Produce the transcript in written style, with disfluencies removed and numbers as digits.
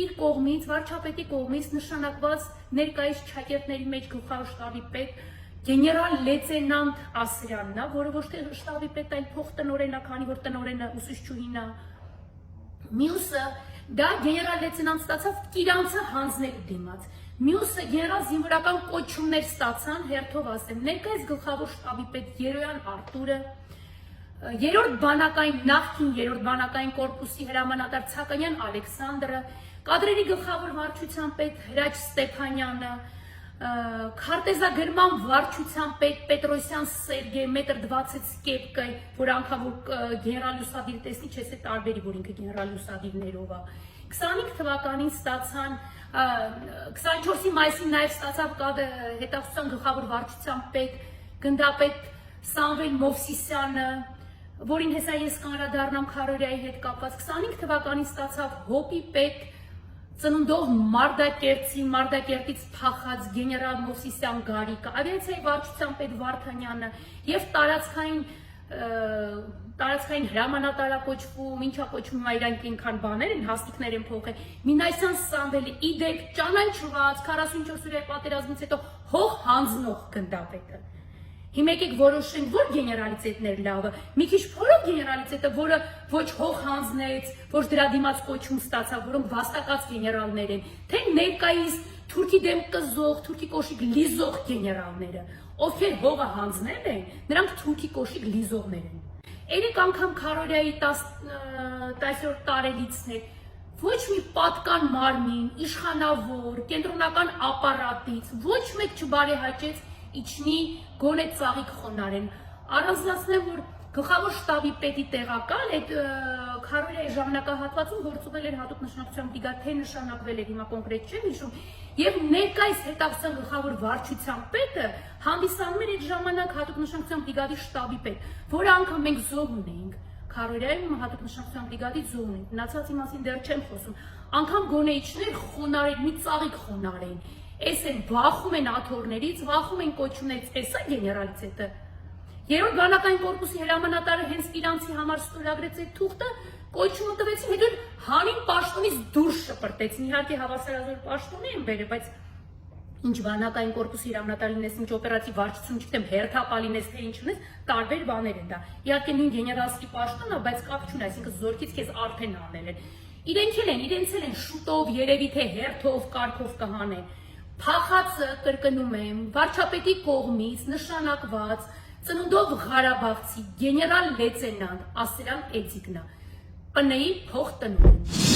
իր կողմից, վարչապետի կողմից նշանակված ներկայիս Չակերտների մեջ գլխավոր շտաբի պետ գեներալ լեյտենանտ Ասրյանն է, որը ոչ թե շտաբի պետ, այլ փոխտնօրեն է, քանի որ տնօրենը ուսուցչուհին է։ Մյուսը դա գեներալ լեյտենանտ ստացավ Կիրանցը հանձնելու դիմաց։ Մյուսը գեներալ զինվորական կոչումներ ստացան, հերթով ասեմ, ներկայիս գլխավոր շտաբի պետ Երոյան Արտուրը, երրորդ բանակային նախկին երրորդ բանակային կորպուսի հրամանատար Ցականյան Ալեքսանդրը, կադրերի գլխավոր վարչության պետ Հրաչ Ստեփանյանը, քարտեզագրման վարչության պետ Պետրոսյան Սերգեյ 1.20 կեպկը, որ անգամ գեներալ լուսադիր տեսնի, չես է տարբերի, որ ինքը գեներալ լուսադիրներով է։ 25 թվականին ստացան 24-ի մայիսին նաև ստացավ հետախուզության գլխավոր վարչության պետ գնդապետ Սամվել Մովսիսյանը, որին հեսա ես կանրադառնամ Քարորիայի հետ կապված, 25 թվականին ստացավ հոպի պետ ծնունդով Մարդակերտից փախած գեներալ Մովսիսյան Գարիկը, ավիացիայի վարչության պետ Վարդանյանը եւ տարածքային հրամանատարակոչվում, ինչա կոչվում իրանք ինքան բաներ են, հաստիկներ են փոխել, Մինասյան Սամվելի, իդեպ ճանաչված 44 օրյա պատերազմից հետո հող հանձնող գնդապետը։ Հիմա եկեք որոշենք, որ գեներալիտետներ լավը, մի քիչ փորով գեներալիտետը, որը ոչ հող հանձնեց, ոչ դրա դիմաց կոչում ստացավ, որոնք վաստակած գեներալներ են, թե ներկայիս թուրքի դեմ կզող, թուրքի կոշիկ լիզող գեներալները, ովքեր հողը հանձնել են, նրանք թուրքի կոշիկ լիզողներ են։ Երեք անգամ Քարորիայի 10-րդ տարելիցն էր, ոչ մի պատկան մարմին, իշխանավոր, կենտրոնական ապարատից, ոչ մեկ չբարեհաճեց իջնի գոնե ծաղիկ խոնարեն, առանձնացնեմ, որ գլխավոր շտաբի պետի տեղակալ այդ Քարորիայի ժամանակահատվածում գործուղել էր հատուկ նշանակության բրիգադ, թե նշանակվել էր, հիմա կոնկրետ չեմ հիշում, եւ ներկայիս հետախուզության գլխավոր վարչության պետը հանդիսանում էր այդ ժամանակ հատուկ նշանակության բրիգադի շտաբի պետ, որը անգամ մենք զոհ ունեինք, Քարորիայում հատուկ նշանակության բրիգադի զոհ ունեինք, մնացածի մասին դեռ չեմ խոսում, անգամ գոնե իջներ խոնարեն, մի ծաղիկ խոնարեն, այս են վախում են աթոռներից, վախում են կոչումներից, այս է գեներալիտետը։ Երրորդ բանակային կորպուսի հրամանատարը հենց իրանցի համար ստորագրեց այդ թուղթը, կոչումը տվեցին, հետո հանին պաշտոնից դուրս շպրտեցին, իհարկե հավասարազոր պաշտոնի են բերել, բայց ինչ բանակային կորպուսի հրամանատար լինես, ինչ օպերատիվ վարչություն, չգիտեմ, հերթապա լինես, թե ինչ ունես, տարբեր բաներ են դա։ Իհարկե նույն գեներալский պաշտոնը, բայց կապ չունի, այսինքն զորքից քեզ արդեն անել են։ Իրենց են շուտով, երևի թե հերթով, կարգով կհանեն։ Փախածը, կրկնում եմ, վարչապետի կողմից նշանակված ծնունդով Ղարաբաղցի գեներալ լեյտենանտ Ասրյան Էդիկն է, ՊՆ-ի փոխտնօրեն։